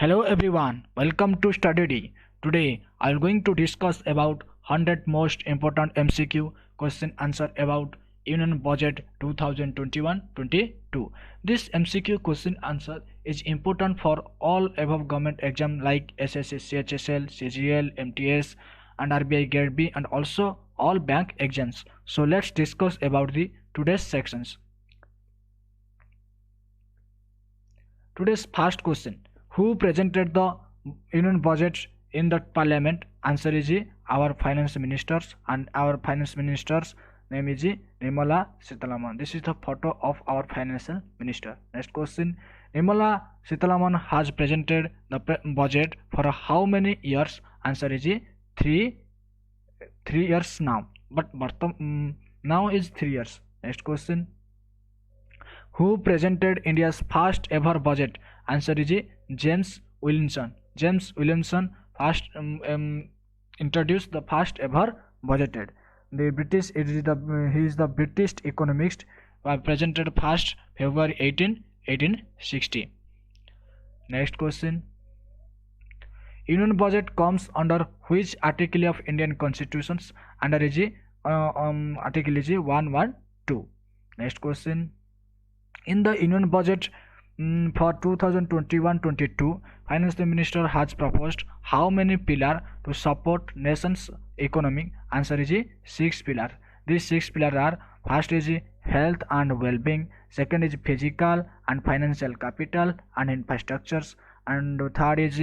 Hello everyone, welcome to Study D. Today I am going to discuss about 100 most important MCQ question answer about Union Budget 2021-22. This MCQ question answer is important for all above government exam like SSC, CHSL, CGL, MTS and RBI Grade B and also all bank exams. So let's discuss about the today's sections. Today's first question: who presented the Union budget in the Parliament? Answer is our finance ministers, and our finance ministers name is Nirmala Sitharaman. This is the photo of our financial minister. Next question: Nirmala Sitharaman has presented the budget for how many years? Answer is three years now. But now is 3 years. Next question: who presented India's first ever budget? Answer is James Williamson. James Williamson first introduced the first ever budgeted. The British he is the British economist presented first February 1860. Next question: Union budget comes under which article of Indian constitutions? Under is article is 112. Next question: in the Union budget for 2021-22, Finance Minister has proposed how many pillars to support nation's economy? Answer is 6 pillars. These 6 pillars are: first is health and well-being, second is physical and financial capital and infrastructures, and third is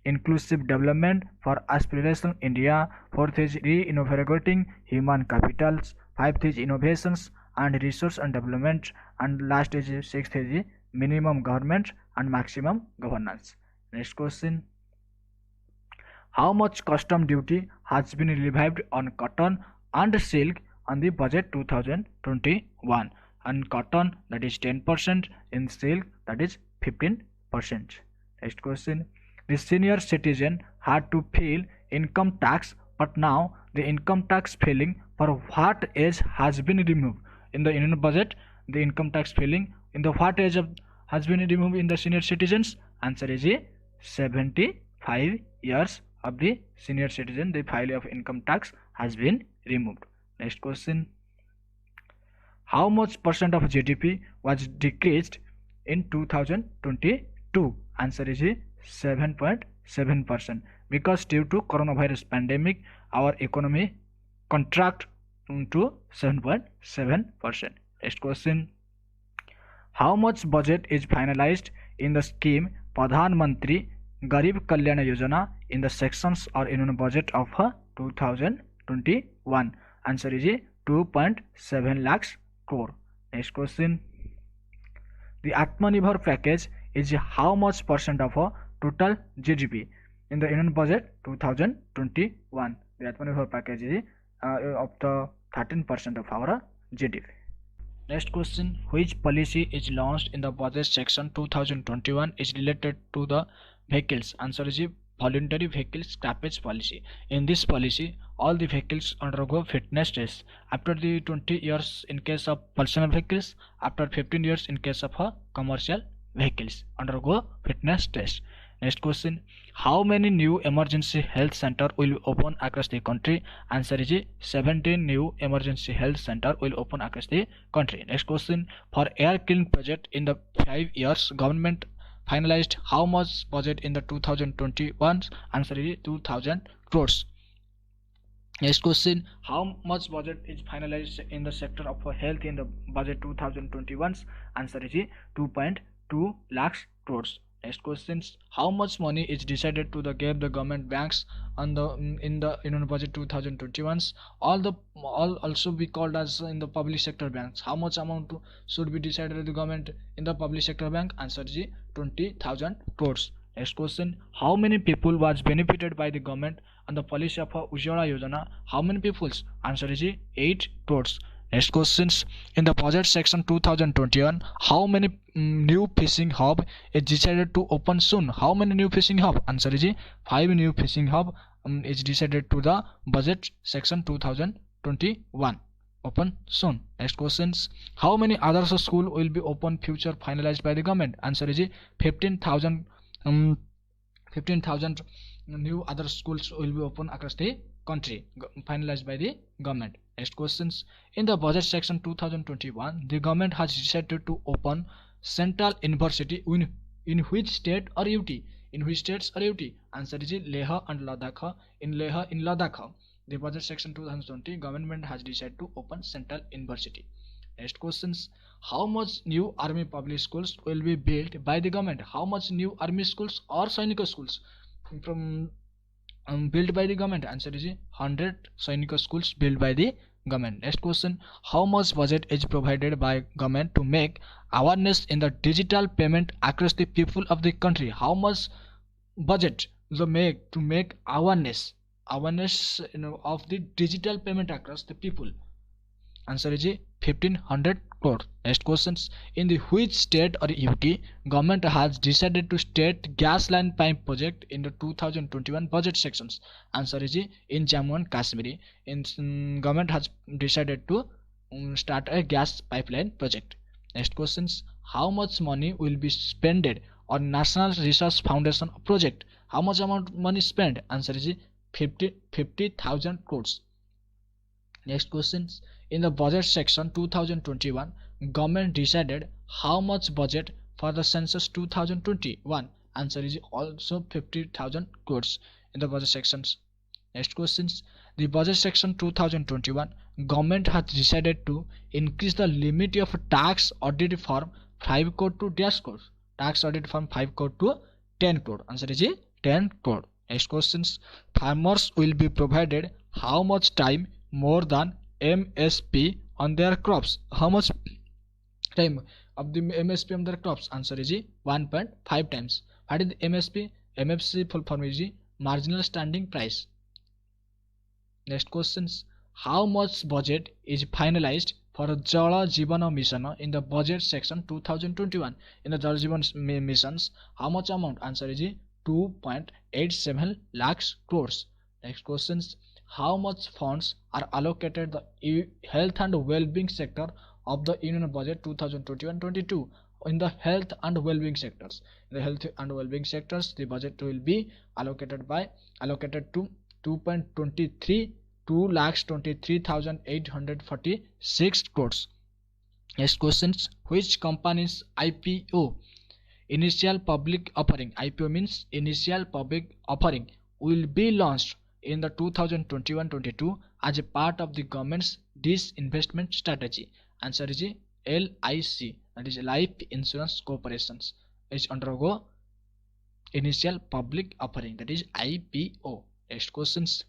inclusive development for aspirational India, fourth is reinvigorating human capitals, fifth is innovations and research and development, and last is sixth is minimum government and maximum governance. Next question: how much custom duty has been levied on cotton and silk on the budget 2021? And cotton, that is 10%, in silk, that is 15%. Next question: the senior citizen had to pay income tax, but now the income tax filling for what age has been removed? In the Union budget, the income tax filling in the what age has been removed in the senior citizens? Answer is 75 years of the senior citizen. The file of income tax has been removed. Next question: how much percent of GDP was decreased in 2022? Answer is 7.7%, because due to coronavirus pandemic our economy contract to 7.7%. Next question: how much budget is finalized in the scheme Pradhan Mantri Garib Kalyan Yojana in the sections or Union budget of 2021? Answer is 2.7 lakhs crore. Next question: the Atmanirbhar package is how much percent of total GDP in the Union budget 2021? The Atmanirbhar package is of the 13% of our GDP. Next question: which policy is launched in the budget section 2021 is related to the vehicles? Answer is voluntary vehicle scrappage policy. In this policy, all the vehicles undergo fitness tests after the 20 years in case of personal vehicles, after 15 years in case of commercial vehicles undergo fitness test. Next question: how many new emergency health center will open across the country? Answer is 17 new emergency health center will open across the country. Next question: for air clean project in the 5 years, government finalized how much budget in the 2021? Answer is 2000 crores. Next question: how much budget is finalized in the sector of health in the budget 2021? Answer is 2.2 lakhs crores. Next questions: how much money is decided to give the government banks on the in the Union budget 2021? All also be called as in the public sector banks. How much amount should be decided to the government in the public sector bank? Answer is 20,000 crores. Next question: how many people was benefited by the government on the policy of Ujjwala Yojana? How many peoples? Answer is 8 crores. Next questions: in the budget section 2021, how many new fishing hub is decided to open soon? How many new fishing hub? Answer is 5 new fishing hub is decided to the budget section 2021 open soon. Next questions: how many other school will be open future finalized by the government? Answer is 15,000 15,000 new other schools will be open across the country, finalized by the government. Next questions. In the budget section 2021, the government has decided to open central university in which state or UT? In which states or UT? Answer is Leh and Ladakh. In Ladakh. The budget section 2020, government has decided to open central university. Next questions. How much new army public schools will be built by the government? How much new army schools or Sainika schools from built by the government? Answer is 100 Sainika schools built by the government. Next question. How much budget is provided by government to make awareness in the digital payment across the people of the country? How much budget the make to make awareness of the digital payment across the people? Answer is 1500 crore. Next questions. In the which state or UT government has decided to state gas line pipe project in the 2021 budget sections? Answer is in Jammu and Kashmir. In government has decided to start a gas pipeline project. Next questions. How much money will be spent on National Research Foundation project? How much amount money spent? Answer is 50,000 crores. Next questions. In the budget section 2021, government decided how much budget for the census 2021? Answer is also 50,000 crores in the budget sections. Next questions. The budget section 2021, government has decided to increase the limit of tax audit from 5 crore to dash crore. Tax audit from 5 crore to 10 crore. Answer is 10 crore. Next questions. Farmers will be provided how much time more than MSP on their crops? How much time of the MSP on their crops? Answer is 1.5 times. What is the MSP? MSP full form is marginal standing price. Next questions. How much budget is finalized for Jala Jeevan Mission in the budget section 2021? In the Jala Jeevan missions, how much amount? Answer is 2.87 lakhs crores. Next questions. How much funds are allocated the health and well-being sector of the Union Budget 2021-22 in the health and well-being sectors? In the health and well-being sectors, the budget will be allocated to 2,23,846 crores. Next questions. Which company's IPO, initial public offering, IPO means initial public offering, will be launched in the 2021-22 as a part of the government's disinvestment strategy? Answer is LIC, that is Life Insurance Corporations, is undergo initial public offering, that is IPO. Next questions.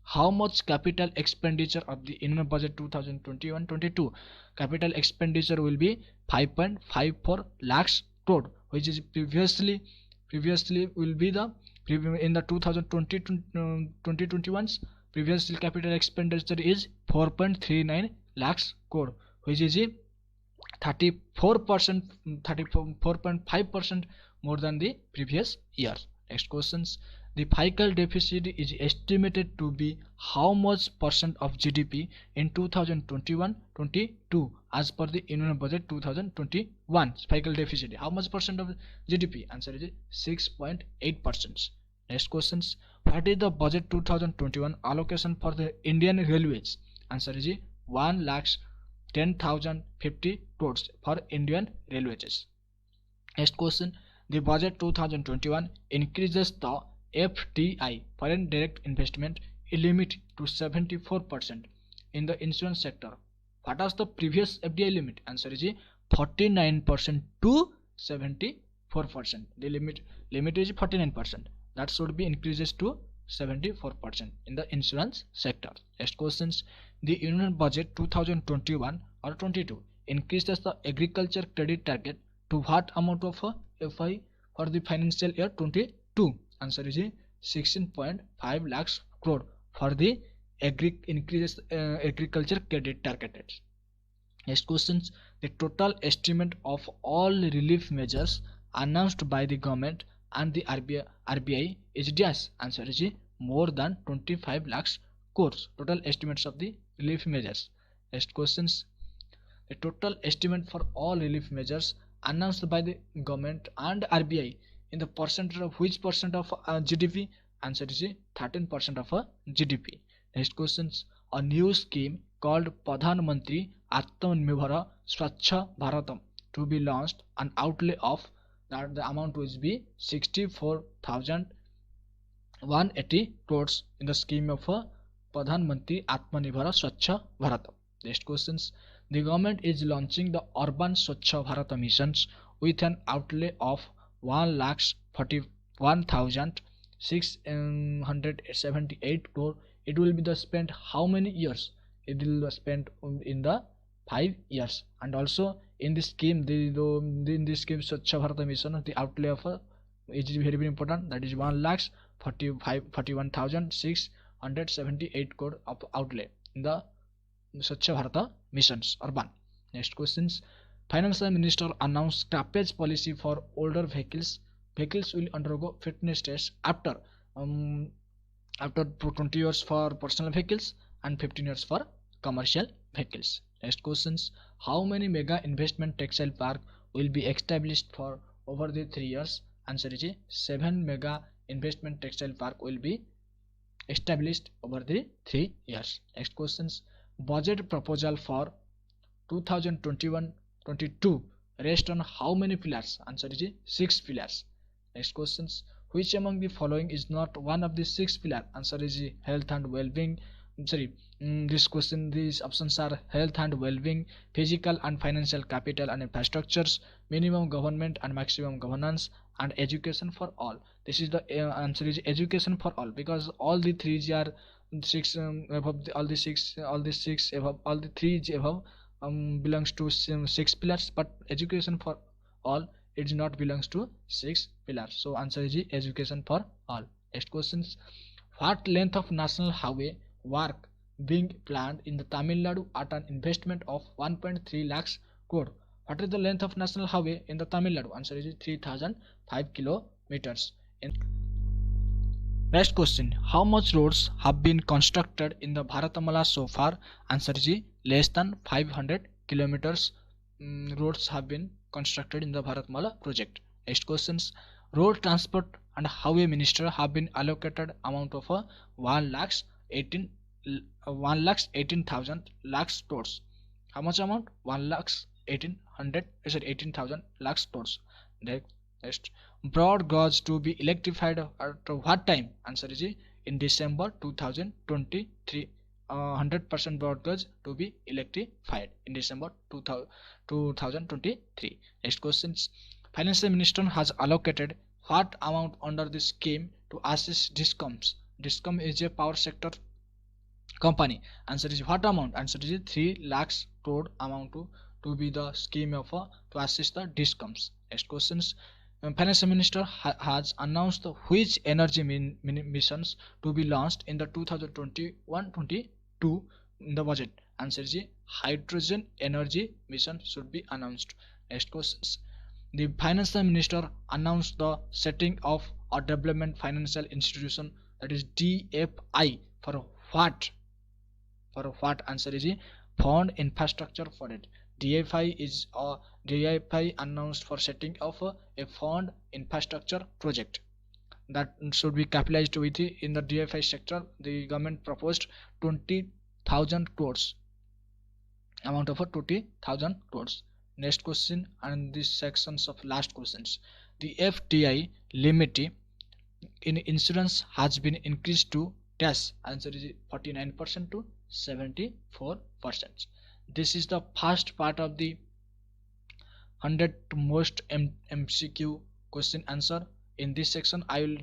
How much capital expenditure of the Union Budget 2021-22? Capital expenditure will be 5.54 lakhs crore, which is previously will be the in the 2020-2021's previously capital expenditure is 4.39 lakhs crore, which is 34.5% more than the previous year. Next questions. The fiscal deficit is estimated to be how much percent of GDP in 2021-22 as per the Union Budget 2021? Fiscal deficit, how much percent of GDP? Answer is 6.8%. Next questions. What is the budget 2021 allocation for the Indian Railways? Answer is 1,10,050 crores for Indian Railways. Next question. The budget 2021 increases the FDI, foreign direct investment, limit to 74% in the insurance sector. What was the previous FDI limit? Answer is 49% to 74%. The limit is 49%. That should be increases to 74% in the insurance sector. Next questions. The Union Budget 2021 or 22 increases the agriculture credit target to what amount of FI for the financial year 22? Answer is 16.5 lakhs crore for the increases agriculture credit targeted. Next questions. The total estimate of all relief measures announced by the government and the RBI is dash. Answer is more than 25 lakhs crores. Total estimates of the relief measures. Next questions. The total estimate for all relief measures announced by the government and RBI in the percentage of which percent of GDP? Answer is 13% of GDP. Next questions. A new scheme called Pradhan Mantri Atmanirbhar Swachh Bharatam to be launched, an outlay of that the amount will be 64,180 crores in the scheme of Pradhan Mantri Atmanirbhar Swachh Bharat. Next questions. The government is launching the Urban Swachh Bharat missions with an outlay of 1,41,678 crore. It will be the spent how many years? It will be spent in the 5 years. And also in this scheme, in this scheme Swachh Bharat mission, the outlay of is very very important. That is 1,41,678 crore of outlay in the Swachh Bharat missions urban. Next questions. Finance Minister announced scrappage policy for older vehicles. Vehicles will undergo fitness tests after 20 years for personal vehicles and 15 years for commercial vehicles. Next questions. How many mega investment textile park will be established for over the 3 years? Answer is 7 mega investment textile park will be established over the 3 years. Next questions. Budget proposal for 2021-22 rest on how many pillars? Answer is 6 pillars. Next questions. Which among the following is not one of the 6 pillars? Answer is health and well-being. These options are health and well-being, physical and financial capital and infrastructures, minimum government and maximum governance, and education for all. This is the answer is education for all, because all the three are six above all the six above all the three above belongs to 6 pillars, but education for all it does not belongs to 6 pillars. So answer is education for all. Next questions. What length of national highway work being planned in the Tamil Nadu at an investment of 1.3 lakhs crore? What is the length of national highway in the Tamil Nadu? Answer is 3005 kilometers. Next question. How much roads have been constructed in the Bharatamala so far? Answer is less than 500 kilometers. Roads have been constructed in the Bharatmala project. Next questions. Road transport and highway minister have been allocated amount of 1,18,000 lakhs crores. How much amount? 1,18,000 lakhs crores. Next. Broad gauge to be electrified at what time? Answer is in December 2023. 100% broad gauge to be electrified in December 2023. Next questions. Finance Minister has allocated what amount under this scheme to assist DISCOMs? DISCOM is a power sector company. Answer is what amount? Answer is 3 lakhs crore amount to be the scheme of to assist the DISCOMs. Next questions. Finance Minister has announced which energy missions to be launched in the 2021-22 in the budget. Answer is hydrogen energy mission should be announced. Next questions. The Finance Minister announced the setting of a development financial institution, that is DFI, for what? For what? Answer is fund infrastructure for it. DFI is a DFI announced for setting of a fund infrastructure project that should be capitalized with in the DFI sector. The government proposed 20,000 crores amount of 20,000 crores. Next question, and these sections of last questions. The FDI limit in insurance has been increased to dash. Answer is 49% to 74%. This is the first part of the 100 most MCQ question answer. In this section I will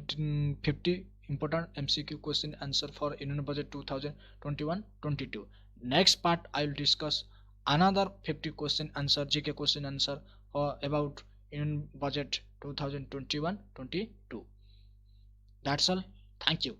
50 important MCQ question answer for Union Budget 2021-22. Next part I will discuss another 50 question answer GK question answer about Union Budget 2021-22. That's all. Thank you.